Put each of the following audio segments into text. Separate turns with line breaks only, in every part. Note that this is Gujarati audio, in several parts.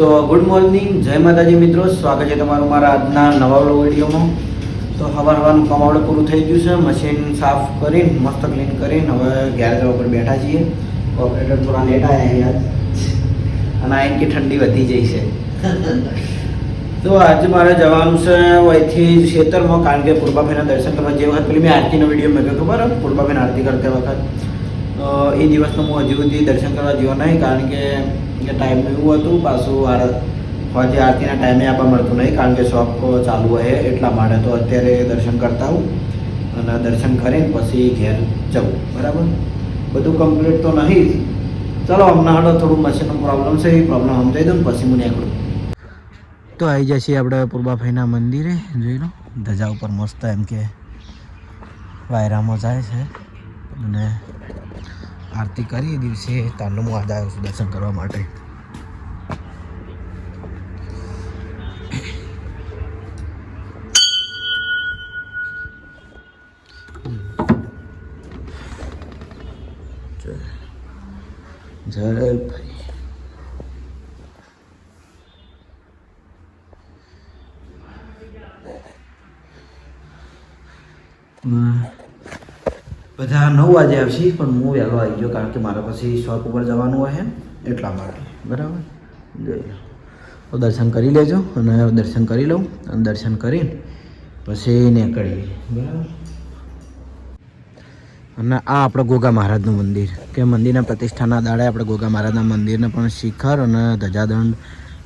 તો ગુડ મોર્નિંગ, જય માતાજી મિત્રો. સ્વાગત છે તમારું મારા આજના નવા વિડીયોમાં. તો હવાનું કામ આપણે પૂરું થઈ ગયું છે. મશીન સાફ કરીને મસ્ત ક્લીન કરીને હવે ગેરેજ ઉપર બેઠા છીએ. ઓપરેટર થોડા લેટ આવ્યા યાર, અને આઈને કે ઠંડી વધી જઈ છે. તો આજે મારે જવાનું છે અહીંથી ખેતરમાં, કારણ કે પૂર્વાભાઈના દર્શન કરવા જે વખત પેલી મેં આરતીનો વિડીયો મેં કહ્યું ખબર પૂર્વાભાઈને આરતી કરતા વખત એ દિવસનો હું હજુ સુધી દર્શન કરવા જેવો નહીં, કારણ કે ટાઈમ એવું હતું. પાછું આજે આરતીના ટાઈમે આપવા મળતું નહીં, કારણ કે શોપ ચાલુ હોય એટલા માટે. તો અત્યારે દર્શન કરતા હું અને દર્શન કરીને પછી ઘેર જવું. બરાબર, બધું કમ્પ્લીટ તો નહીં. ચલો હમણાં હાડો થોડું મશીનનો પ્રોબ્લેમ છે, એ પ્રોબ્લેમ સમજાવી દઉં ને પછી હું નીકળું. તો આવી જશે આપણે પૂર્વાભાઈના મંદિરે. જોઈ લો ધજા ઉપર મસ્ત એમ કે વાયરામાં જાય છે, અને આરતી કરી દિવસે તારનું હું આજે આવ્યો છું દર્શન કરવા માટે. જય ભાઈ. બધા 9 વાગે આવશે, પણ હું વહેલો આવી ગયો, કારણ કે મારે પછી શોપ ઉપર જવાનું હોય એટલા માટે. બરાબર, જોઈ લો. તો દર્શન કરી લેજો, અને દર્શન કરી લઉં, અને દર્શન કરીને પછી નીકળીએ. બરાબર. અને આ આપણે ગોગા મહારાજનું મંદિર, કે મંદિરના પ્રતિષ્ઠાના દાડે આપણે ગોગા મહારાજના મંદિરને પણ શિખર અને ધજાદંડ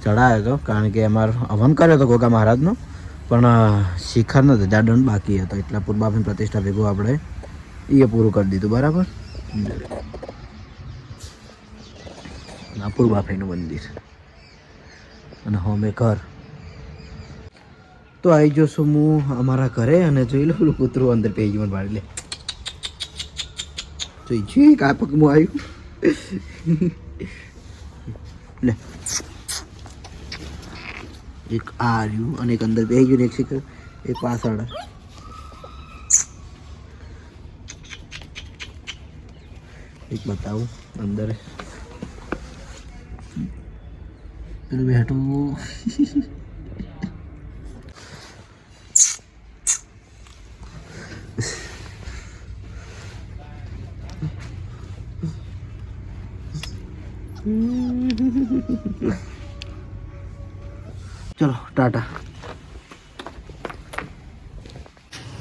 ચડાવ્યો હતો, કારણ કે અમારો હવન કર્યો હતો ગોગા મહારાજનો, પણ શિખરનો ધજાદંડ બાકી હતો. એટલે પૂર્વાભાઈની પ્રતિષ્ઠા ભેગું આપણે એ પૂરું કરી દીધું. બરાબર, આ પૂર્વાભાઈનું મંદિર અને હોમે ઘર. તો આવી જશું હું અમારા ઘરે, અને જોઈ લો કૂતરું અંદર પેજમાં પાડી લે. જોઈ જી કાપકમાં આવ્યું લે, એક આ રહ્યું, અને એક અંદર બે ગયું, એક શિખર, એક પાછળ. એક બતાવું અંદર પેલું બેઠું. ચલો ટાટા.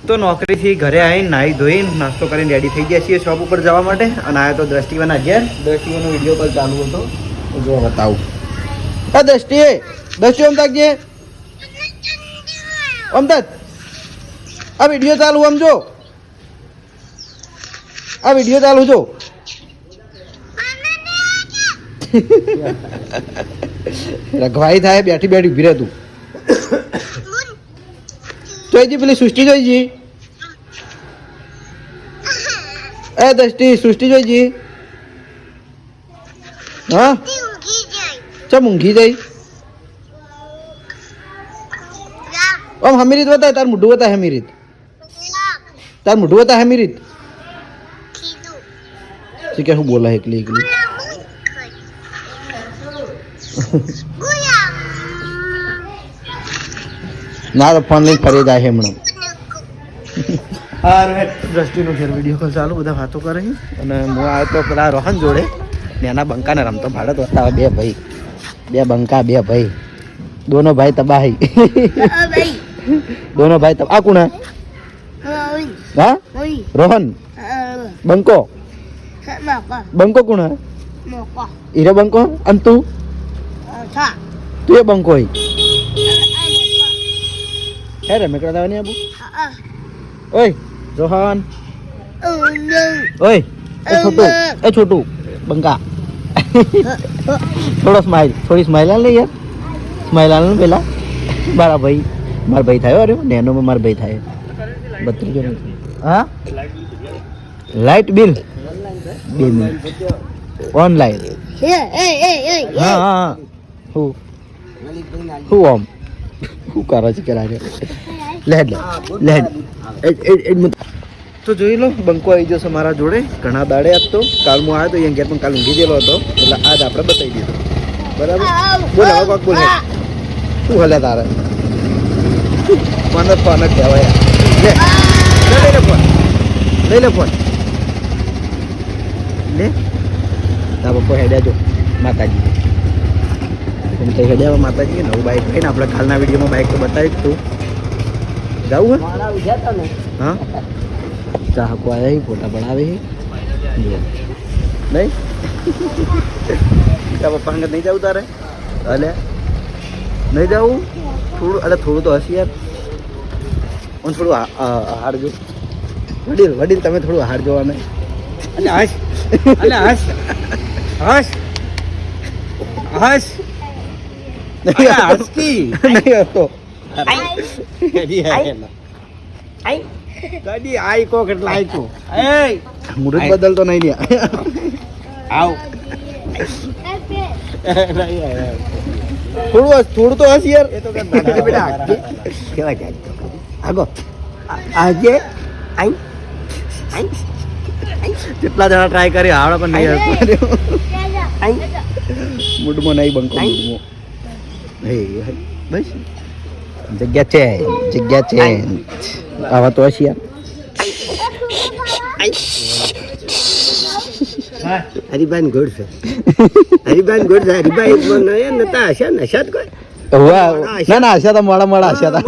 તો નોકરીથી ઘરે આવીને નાહી ધોઈને નાસ્તો કરીને રેડી થઈ ગયા છીએ શોપ ઉપર જવા માટે. અને આવ્યો તો દ્રષ્ટિવાના ઘેર. દ્રષ્ટિવાનો વિડીયો કોલ ચાલુ હતો, જો બતાવું. હા દ્રષ્ટિ, દ્રષ્ટિ ઓમ તાકજે, ઓમ તાક. આ વિડીયો ચાલુ, આમ જો, આ વિડીયો ચાલુ જો. રઘવાઈ થાય, બેઠી બેઠી ઉભી રહે તું. જોઈજી પેલી સૃષ્ટિ જોઈજી. એ દ્રષ્ટિ, સૃષ્ટિ જોઈજી. હા ચમ ઊંઘી જઈ. ઓમ હમીરીત બતાય, તાર મોઢું બતાય. હમીરીત, તાર મોઢું બતાય. હમીરીત શું કે શું બોલા એકલી એકલી. ના તો ફોન લઈને ફરી જાય હમણાં. હા દ્રષ્ટિનો ઘેર વિડીયો કોલ ચાલુ, બધા વાતો કરે. અને હું આવ્યો તો પેલા રોહન જોડે, નાના બંકાને રમતો ભાડે તો હતા. બે ભાઈ, બે બંકા, બે ભાઈ, દોનો ભાઈ તબાહી. દોનો ભાઈ તબાહ. આ કોણ? હા રોહન. બંકો, બંકો કોણ? હીરે બંકો. અને તું? તું એ બંકો હોય. હે રમેકડા દાવાની આબુ. ઓય રોહન, ઓય એ છોટું, એ છોટું બંકા. થોડો સ્માઈલ, થોડી સ્માઈલ આલ ને યાર. સ્માઈલ આલ ને પેલા. મારા ભાઈ, મારા ભાઈ થયો. અરે નેનોમાં મારા ભાઈ થાય. 32. હા લાઇટ બિલ 2 મિનિટ ઓનલાઈન. હા હા હું ઓમ શું કરે છે કે લેડ લેડ. તો જોઈ લો બંકો આવી જશે મારા જોડે ઘણા દાડે. આજ તો કાલ હું આવ્યો તો અહીંયા ઘેર પણ કાલ ઊંઘી ગયેલો હતો, એટલે આજ આપણે બતાવી દીધું. બરાબર બોલ હવે કોક બોલ શું હલે તારે મને ફોન જ કહેવાય લઈ લે ફોન લઈ લે ફોન લે તા પપ્પા હેડ્યા જો માતાજી એમ તો હેડ્યા માતાજી નવું બાઇક લઈને આપણે કાલના વિડીયોમાં બાઇક તો બતાવી તું જાવું હે હા ચાહકો આવ્યા ફોટા પડાવે નહીં તારા પપ્પા અંગત નહીં જવું તારે અલે નહીં જવું થોડું અરે થોડું તો હસી યાર હું થોડું હારજો વડીલ તમે થોડું હારજો અમે અને હસ અને હસ હસ હસ હસકી નહીં હતો ગાડી આઈ કો કેટલા આઈ કો એ મુરત બદલતો નહીં ને આવ થોડું તો હસ યાર એ તો બેટા કેવા જાય આગો આજે આઈ કેટલા જણા ટ્રાય કરી આવડે પણ નહીં મૂડમાં નહીં બંકો મૂડમાં હે બસ જગ્યા છે આવા તો હશે હરિભાઈ ગુડ છે હરિભાઈ ગુડ છે હરિભાઈ નતા હશે નશાત કોઈ ના હસ્યા તા મોડા હસ્યા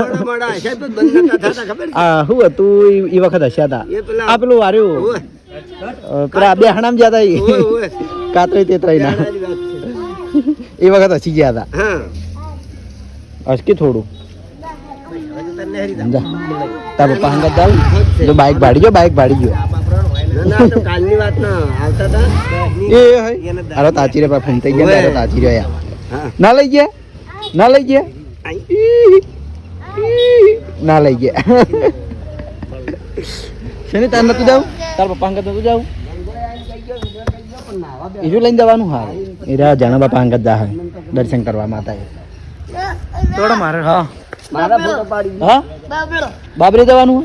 તા હું હતું એ વખત હસ્યા તા આ પેલું વાર્યું પેલા બે હણામ જ્યાં હતા કાતરી તેતરાઈ ના એ વખત હસી ગયા હતા હસકી થોડું તાર પપ્પા હંગત જાવ જો બાઇક ભાડી ગયો કાલની વાત ના આવતા હતા એ અરે તાચી રે ફોન થઈ ગયા તાચી રે ના લઈ ગયા ના લઈ ગયા શનિ તાર નતું જાવ તાર પપ્પા અંગત નતું જાવ એજુ લઈને જવાનું હા એ રહ્યા જાણા બાપા અંગત જા દર્શન કરવા માતા થોડા મારે હા મારા ફોટો પાડી હા બાબરે જવાનું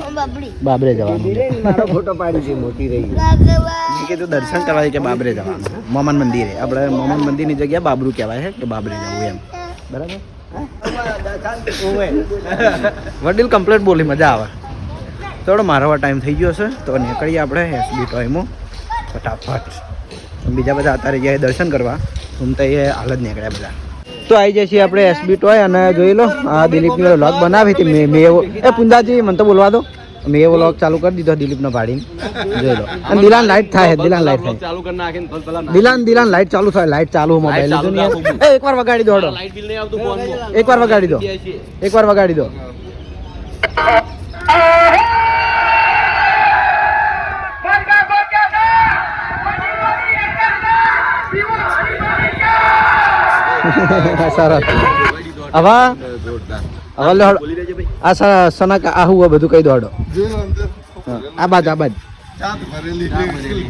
બાબરે જવાનું મારો ફોટો પાડી છે મોટી રહી કે તો દર્શન કરવા કે બાબરે જવાનું મોમન મંદિરે આપણે મોમન મંદિરની જગ્યા બાબરું કહેવાય છે કે બાબરે જવું એમ બરાબર વડીલ કમ્પ્લેટ બોલી મજા આવે થોડો મારો ટાઈમ થઈ ગયો છે તો નીકળીએ આપણે એસબી ટોયમાં ફટાફટ બીજા બધા અત્યારે જાય દર્શન કરવા હું તો એ હાલ જ નીકળ્યા બધા તો આવી જાય છીએ આપણે એસબી ટોય અને જોઈ લો આ દિલીપની વ્લોગ બનાવી હતી મેં એવો એ પુંજાજી મને તો બોલવા દો મેં એવો વ્લોગ ચાલુ કરી દીધો દિલીપનો ભાડીને જોઈ લો અને દિલાન લાઈટ થાય દિલાન લાઈટ થાય ચાલુ કરી નાખે દિલાન લાઈટ ચાલુ થાય લાઈટ ચાલુ મોબાઈલ એકવાર વગાડી દો એકવાર વગાડી દો સરસ હવે આ સના આહુ બધું કહી દો આ બાજ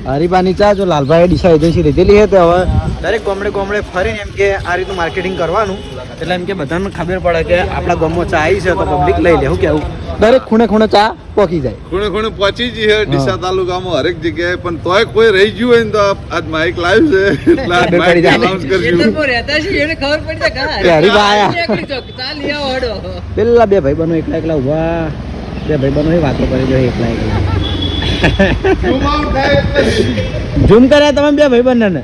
હરીબાની ચા જો લાલભાઈ ડીસા એજન્સી લીધેલી છે તો હવે દરેક ગામડે ફરીને એમ કે આ રીતનું માર્કેટિંગ કરવાનું એટલે એમ કે બધાને ખબર પડે કે આપણા ગામમાં ચા આવી છે તો પબ્લિક લઈ લે શું કેવું દરેક ખૂણે ચા પહોંચી જાય
ખૂણે પહોંચી જઈએ ડીસા તાલુકામાં હરેક જગ્યાએ પણ તોય કોઈ રહી ગયું હોય ને તો આજ માઇક લાઈવ છે એટલે આજ માઇક અનાઉન્સ કરશું
પેલા બે ભાઈબંધો એકલા ઉભા બે ભાઈબંધો વાતો કરે છે એકલા ઝૂમ કર્યા તમે બે ભાઈબંધ ને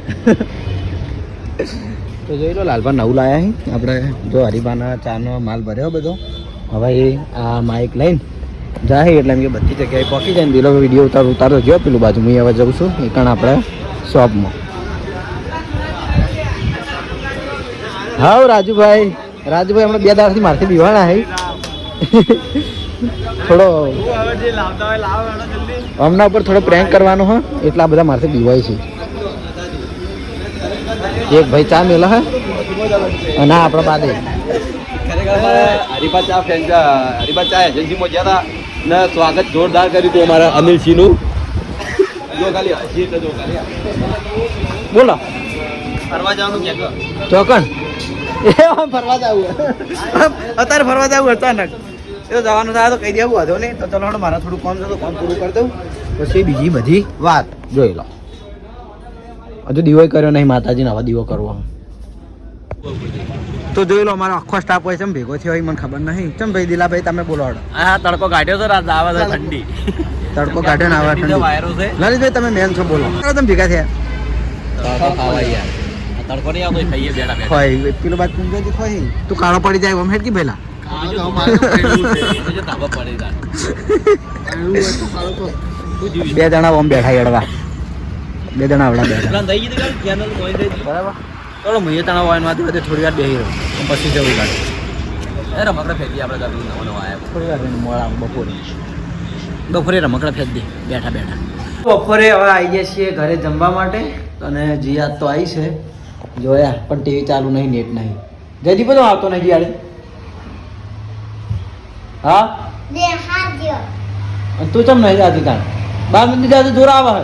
તો જોઈ લો લાલભા નવું લાયા હી આપણે જો હરીબાના ચાનો માલ ભર્યો બધો હવે આ માઇક લઈને જાય એટલે એમ કે બધી જગ્યાએ પહોંચી જાય ને દિલો વિડીયો ઉતારો જો પેલું બાજુ હું હવે જઉં છું એ કારણ આપણે શોપમાં હા રાજુભાઈ હમણાં 2 દાડાથી મારથી બીવાણા હે થોડો હમણાં ઉપર થોડો પ્રેન્ક કરવાનો હોય એટલા બધા મારથી બીવાય છે એક ભાઈ ચા મેલા હે અને આપણા બાદે
હરીબા ચા એજન્સીમાં ગયા હતા ને સ્વાગત જોરદાર કર્યું હતું અમારા અનિલસિંહનું
બોલો
ફરવા જવાનું
ચોકન ફરવા જવું અત્યારે ફરવા જવું અચાનક એ તો જવાનું થાય તો કહી દેવું હતો નહીં તો ચલો હડો મારા થોડું કામ છે તો કામ પૂરું કરી દઉં પછી બીજી બધી વાત જોઈ લો હજુ દીવો કર્યો નહીં માતાજીને હવે દીવો કરવો તો જોઈ લો અમારો આખો સ્ટાફ હોય છે ભેગો થયો હોય મને ખબર નહીં ચમ ભાઈ દિલાભાઈ તમે બોલો
હા તડકો કાઢ્યો તો રાત આવે છે ઠંડી
તડકો કાઢ્યો ને આવે ઠંડી
વાયરો છે
લલિતભાઈ તમે મેન છો બોલો તમે ભેગા થયા
તડકો ખાવા યાર તડકો નહીં આવતો ખાઈએ બેઠા બેઠા
ખોય પેલો બાદ કુંજો ખોય તું કાળો પડી જાય ઓમ હેડ કે પહેલા બે જણા ઓમ બેઠા હેડવા બે જણા આવડા બેઠા બરાબર ચલો મુએ તણા વાઈન માંથી બધે થોડી વાર બેહી રહ્યો પછી જવું લાગે
રમકડા ફેંકી આપણે નવો આવ્યા
થોડી વાર મોડા બપોરે રમકડા ફેંક દે બેઠા બેઠા બપોરે હવે આવી ગયા છીએ ઘરે જમવા માટે અને જીયાદ તો આવી છે જોયા પણ ટીવી ચાલુ નહીં નેટ નહીં જયદીપ બધો આવતો નહીં જીયાડે હા તું ચમ નહીં જાતી તાણ 12 મિનિટ જાતે જોર આવે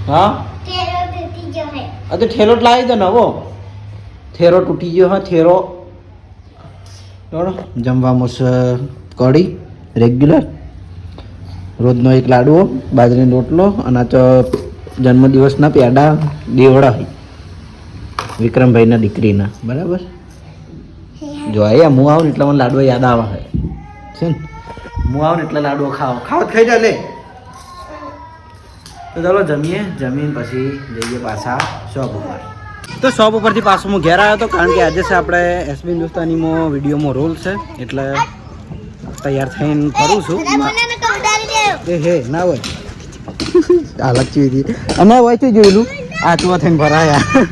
હા તો ઠેલો લાવી દો નવો થેરો તૂટી ગયો હા થેરો જમવામાં છે કઢી રેગ્યુલર રોજનો એક લાડવો બાજરીનો રોટલો અને આ તો જન્મદિવસના પેડા દેવડા વિક્રમભાઈના દીકરીના બરાબર જો અહીંયા હું આવું ને એટલે મને લાડવા યાદ આવે છે ને હું આવું ને એટલે લાડવો ખાવ ખાઈ જાય લે તો ચાલો જમીન પછી જઈએ પાછા શોપ ઉપર તો શોપ ઉપરથી પાછો હું ઘેર આવ્યો હતો કારણ કે આજે છે આપણે એસબી હિન્દુસ્તાનીમાં વિડીયોમાં રોલ છે એટલે તૈયાર થઈને કરું છું એ હે ના હોય હાલત ચીવી અમે હોય તો જોયેલું આ ચુવા થઈને ભરાયા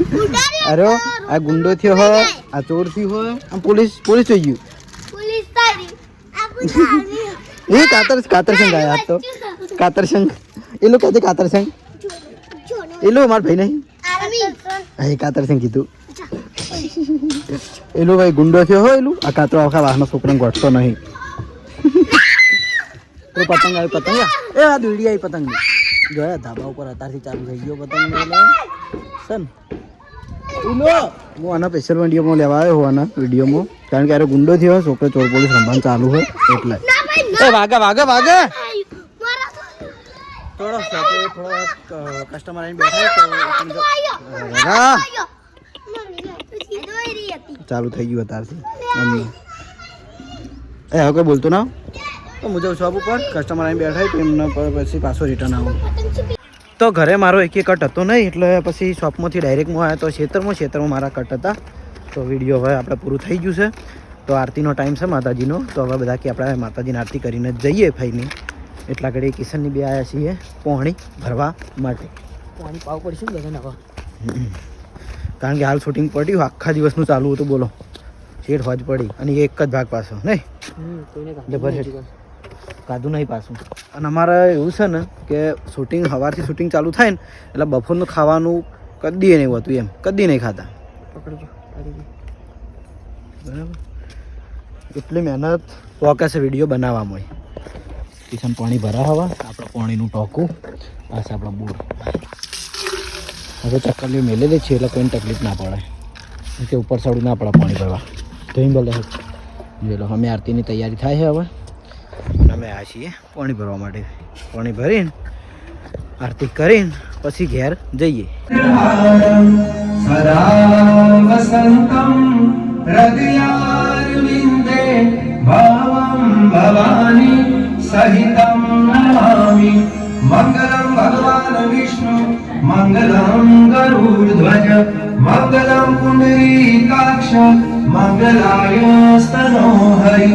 અરે આ ગુંડો થયો હોય આ ચોર થયો હોય આમ પોલીસ જોઈ ગયું એ કાતર સંઘ આયા તો કાતર સંઘ એ લોકો કહે કાતર સંઘ એ લોકો મારા ભાઈ નહીં હા કાતર સંઘ કીધું એલું ભાઈ ગુંડો થયો હોય એલું આ કાતરો આખા વાહનો છોકરાને ગોઠતો નહીં પતંગ આવી પતંગ એ આ દોડી આવી પતંગ જોયા ધાબા ઉપર અત્યારથી ચાલુ થઈ ગયો પતંગ સન હું આના સ્પેશિયલ વિડીયોમાં લેવા આવ્યો હું આના વિડીયોમાં કારણ કે અરે ગુંડો થયો હોય છોકરો ચોર પોલીસ રમવાનું ચાલુ હોય એટલે એ વાગે થોડો કસ્ટમર આવીને બેઠા ચાલુ થઈ ગયું અત્યારથી એ હવે કોઈ બોલતું ના તો હું જાઉં શોપ ઉપર કસ્ટમર આવીને બેઠા તો એમને પછી પાછો રિટર્ન આવું તો ઘરે મારો એક કટ હતો નહીં એટલે પછી શોપમાંથી ડાયરેક્ટ હું આવ્યો તો ખેતરમાં મારા કટ હતા તો વિડીયો હવે આપણે પૂરું થઈ ગયું છે તો આરતીનો ટાઈમ છે માતાજીનો તો હવે બધા કે આપણે માતાજીની આરતી કરીને જ જઈએ ફઈની એટલા ઘડી કિશનની બે આવ્યા છીએ પોણી ભરવા માટે પાણી પાવ પડશે ને બધાને હવે કારણ કે હાલ શૂટિંગ પડ્યું આખા દિવસનું ચાલુ હતું બોલો શેઠ હોજ પડી અને એક જ ભાગ પાછો નહીં કાધું નહીં પાછું અને અમારે એવું છે ને કે શૂટિંગ સવારથી શૂટિંગ ચાલુ થાય ને એટલે બપોરનું ખાવાનું કદી નહીં હોતું એમ કદી નહીં ખાતા બરાબર એટલી મહેનત પોકે છે વિડીયો બનાવવામાં કિશન પાણી ભરા હવા આપણે પાણીનું ટોકું આ છે આપણા બોર હવે ચક્કર મેલેલી છે એટલે કોઈને તકલીફ ના પડે કે ઉપર ચડું ના પડે પાણી ભરવા ધોઈ ભલે જોઈ લો અમે આરતીની તૈયારી થાય છે હવે અને અમે આ છીએ પાણી ભરવા માટે પાણી ભરીને આરતી કરીને પછી ઘેર જઈએ
સહિતમ નમામિ મંગલમ ભગવાન વિષ્ણુ મંગલમ ગરુડધ્વજ મંગલમ પુંડરીકાક્ષ મંગલાય સ્તનોહરિ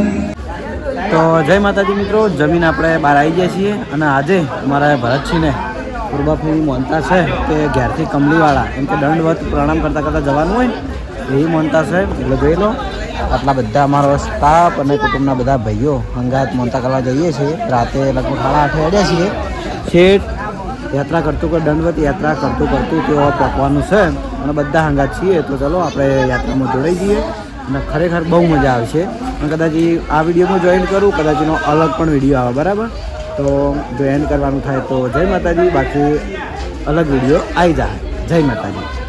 તો જય માતાજી મિત્રો જમીન આપણે બહાર આવી ગયા છીએ અને આજે અમારા ભરતસિંહને પૂર્વાફી માનતા છે કે ઘેરથી કમલીવાળા એમ કે દંડવત પ્રણામ કરતાં જવાનું હોય ને એવી માનતા છે એટલે જોઈ લો આટલા બધા અમારો સ્ટાફ અને કુટુંબના બધા ભાઈઓ હંગાત મોનતા કરવા જઈએ છીએ રાતે લગભગ 8:30 અડ્યા છીએ શેઠ યાત્રા કરતું દંડવત યાત્રા કરતું તેઓ પકવાનું છે અને બધા હંગાત છીએ તો ચલો આપણે યાત્રામાં જોડાઈ જઈએ અને ખરેખર બહુ મજા આવશે અને કદાચ આ વિડીયોમાં જોઈન કરું કદાચ એનો અલગ પણ વિડીયો આવે બરાબર તો જોઈન કરવાનું થાય તો જય માતાજી બાકી અલગ વિડીયો આવી જાય જય માતાજી